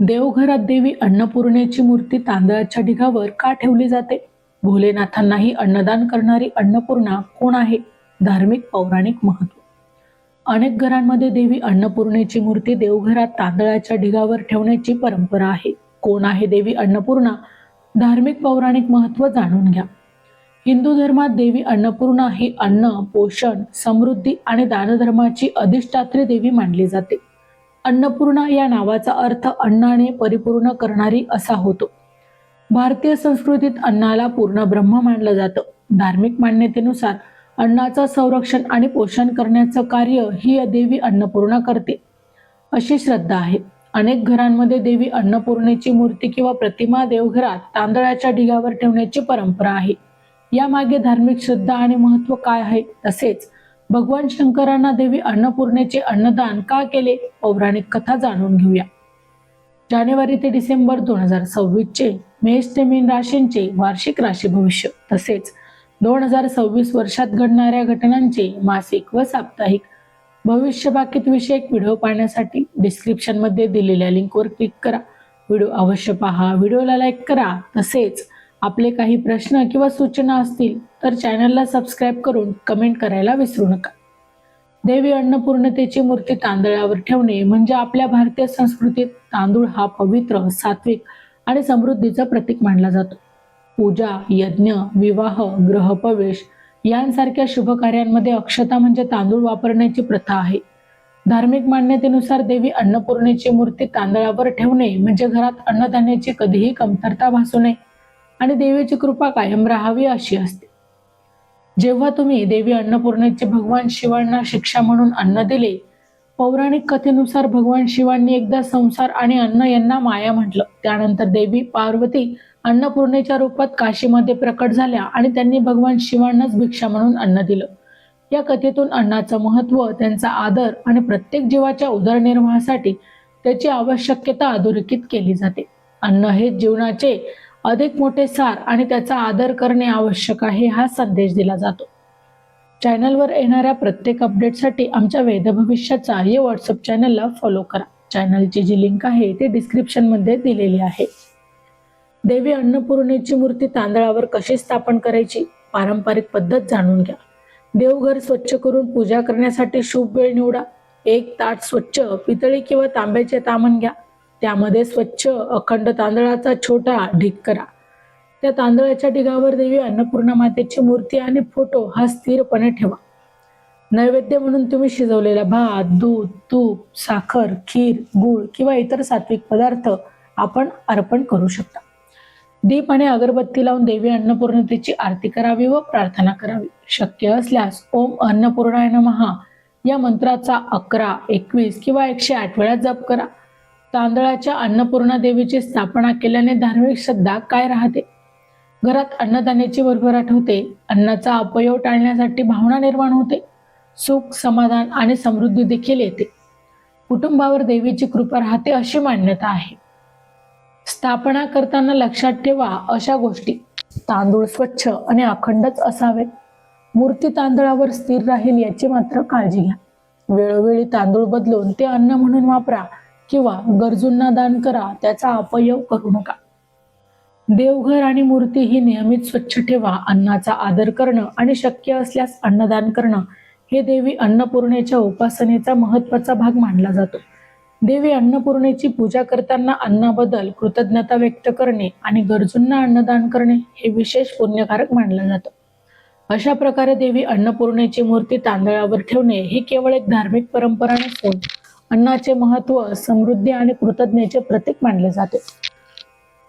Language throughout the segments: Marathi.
देवघरात देवी अन्नपूर्णेची मूर्ती तांदळाच्या ढिगावर का ठेवली जाते? भोलेनाथांनाही अन्नदान करणारी अन्नपूर्णा कोण आहे? धार्मिक पौराणिक महत्व. अनेक घरांमध्ये देवी अन्नपूर्णेची मूर्ती देवघरात तांदळाच्या ढिगावर ठेवण्याची परंपरा आहे. कोण आहे देवी अन्नपूर्णा? धार्मिक पौराणिक महत्व जाणून घ्या. हिंदू धर्मात देवी अन्नपूर्णा ही अन्न, पोषण, समृद्धी आणि दानधर्माची अधिष्ठात्री देवी मानली जाते. अन्नपूर्णा या नावाचा अर्थ अन्नाने परिपूर्ण करणारी असा होतो. भारतीय संस्कृतीत अन्नाला पूर्ण ब्रह्म मानलं जातं. धार्मिक मान्यतेनुसार अन्नाचं संरक्षण आणि पोषण करण्याचं कार्य ही देवी अन्नपूर्णा करते, अशी श्रद्धा आहे. अनेक घरांमध्ये देवी अन्नपूर्णेची मूर्ती किंवा प्रतिमा देवघरात तांदळाच्या ढिगावर ठेवण्याची परंपरा आहे. यामागे धार्मिक श्रद्धा आणि महत्व काय आहे? तसेच भगवान शंकरांना देवी अन्नपूर्णेचे अन्नदान का केले? पौराणिक कथा जाणून घेऊया. जानेवारी ते डिसेंबर 2026 चे मेष ते मीन राशींचे वार्षिक राशी भविष्य तसेच 2026 वर्षात घडणाऱ्या घटनांचे मासिक व साप्ताहिक भविष्यवाक्य विषयक व्हिडिओ पाहण्यासाठी डिस्क्रिप्शन मध्ये दिलेल्या लिंकवर क्लिक करा. व्हिडिओ अवश्य पहा, व्हिडिओला लाईक करा. तसेच आपले काही प्रश्न किंवा सूचना असतील तर चॅनलला सबस्क्राईब करून कमेंट करायला विसरू नका. देवी अन्नपूर्णतेची मूर्ती तांदळावर ठेवणे म्हणजे आपल्या भारतीय संस्कृतीत तांदूळ हा पवित्र, सात्विक आणि समृद्धीचं प्रतीक मानला जातो. पूजा, यज्ञ, विवाह, गृहप्रवेश यांसारख्या शुभ कार्यांमध्ये अक्षता म्हणजे तांदूळ वापरण्याची प्रथा आहे. धार्मिक मान्यतेनुसार देवी अन्नपूर्णेची मूर्ती तांदळावर ठेवणे म्हणजे घरात अन्नधान्याची कधीही कमतरता भासू नये आणि देवीची कृपा कायम राहावी अशी असते. जेव्हा तुम्ही देवी अन्नपूर्णेचे भगवान शिवांना शिक्षा म्हणून अन्न दिले, पौराणिक कथेनुसार भगवान शिवांनी एकदा संसार आणि अन्न यांना माया म्हटलं. त्यानंतर देवी पार्वती अन्नपूर्णेच्या रूपात काशीमध्ये प्रकट झाल्या आणि त्यांनी भगवान शिवांनाच भिक्षा म्हणून अन्न दिलं. या कथेतून अन्नाचं महत्व, त्यांचा आदर आणि प्रत्येक जीवाच्या उदरनिर्वाहासाठी त्याची आवश्यकता अधोरेखित केली जाते. अन्न हे जीवनाचे अधिक मोठे सार आणि त्याचा आदर करणे आवश्यक आहे हा संदेश दिला जातो. चॅनलवर येणाऱ्या प्रत्येक अपडेटसाठी आमच्या वेद भविष्याचा या व्हॉट्सअप चॅनलला फॉलो करा. चॅनलची जी लिंक आहे ती डिस्क्रिप्शन मध्ये दिलेली आहे. देवी अन्नपूर्णेची मूर्ती तांदळावर कशी स्थापन करायची? पारंपरिक पद्धत जाणून घ्या. देवघर स्वच्छ करून पूजा करण्यासाठी शुभ वेळ निवडा. एक ताट स्वच्छ पितळी किंवा तांब्याचे तामण घ्या. त्यामध्ये स्वच्छ अखंड तांदळाचा छोटा ढीग करा. त्या तांदळाच्या ढिगावर देवी अन्नपूर्णा मातेची मूर्ती आणि फोटो हा स्थिरपणे ठेवा. नैवेद्य म्हणून तुम्ही शिजवलेला भात, दूध, तूप, साखर, खीर, गूळ किंवा इतर सात्विक पदार्थ आपण अर्पण करू शकता. दीप आणि अगरबत्ती लावून देवी अन्नपूर्णतेची आरती करावी व प्रार्थना करावी. शक्य असल्यास ओम अन्नपूर्णाय नमः या मंत्राचा 11, 21 किंवा 108 वेळा जप करा. तांदळाच्या अन्नपूर्णा देवीची स्थापना केल्याने धार्मिक श्रद्धा काय राहते? घरात अन्नधान्याची भरभराट होते. अन्नाचा अपयोग टाळण्यासाठी भावना निर्माण होते. सुख, समाधान आणि समृद्धी देखील येते. कुटुंबावर देवीची कृपा राहते अशी मान्यता आहे. स्थापना करताना लक्षात ठेवा अशा गोष्टी: तांदूळ स्वच्छ आणि अखंडच असावेत. मूर्ती तांदळावर स्थिर राहील याची मात्र काळजी घ्या. वेळोवेळी तांदूळ बदलून ते अन्न म्हणून वापरा किंवा गरजूंना दान करा. त्याचा अपयोग करू नका. देवघर आणि मूर्ती ही नियमित स्वच्छ ठेवा. अन्नाचा आदर करणं आणि शक्य असल्यास अन्नदान करणं हे देवी अन्नपूर्णेच्या उपासनेचा महत्त्वाचा भाग मानला जातो. देवी अन्नपूर्णेची पूजा करताना अन्नाबद्दल कृतज्ञता व्यक्त करणे आणि गरजूंना अन्नदान करणे हे विशेष पुण्यकारक मानलं जातं. अशा प्रकारे देवी अन्नपूर्णेची मूर्ती तांदळावर ठेवणे ही केवळ एक धार्मिक परंपरा नसून अन्नाचे महत्व, समृद्धी आणि कृतज्ञतेचे प्रतीक मानले जाते.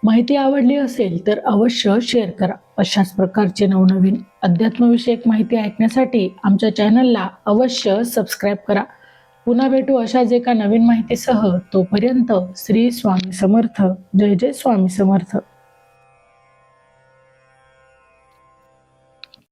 माहिती आवडली असेल तर अवश्य शेअर करा. अशाच प्रकारचे नवनवीन अध्यात्मविषयक माहिती ऐकण्यासाठी आमच्या चॅनलला अवश्य सबस्क्राईब करा. पुन्हा भेटू अशाच एका नवीन माहितीसह. तोपर्यंत श्री स्वामी समर्थ. जय जय स्वामी समर्थ.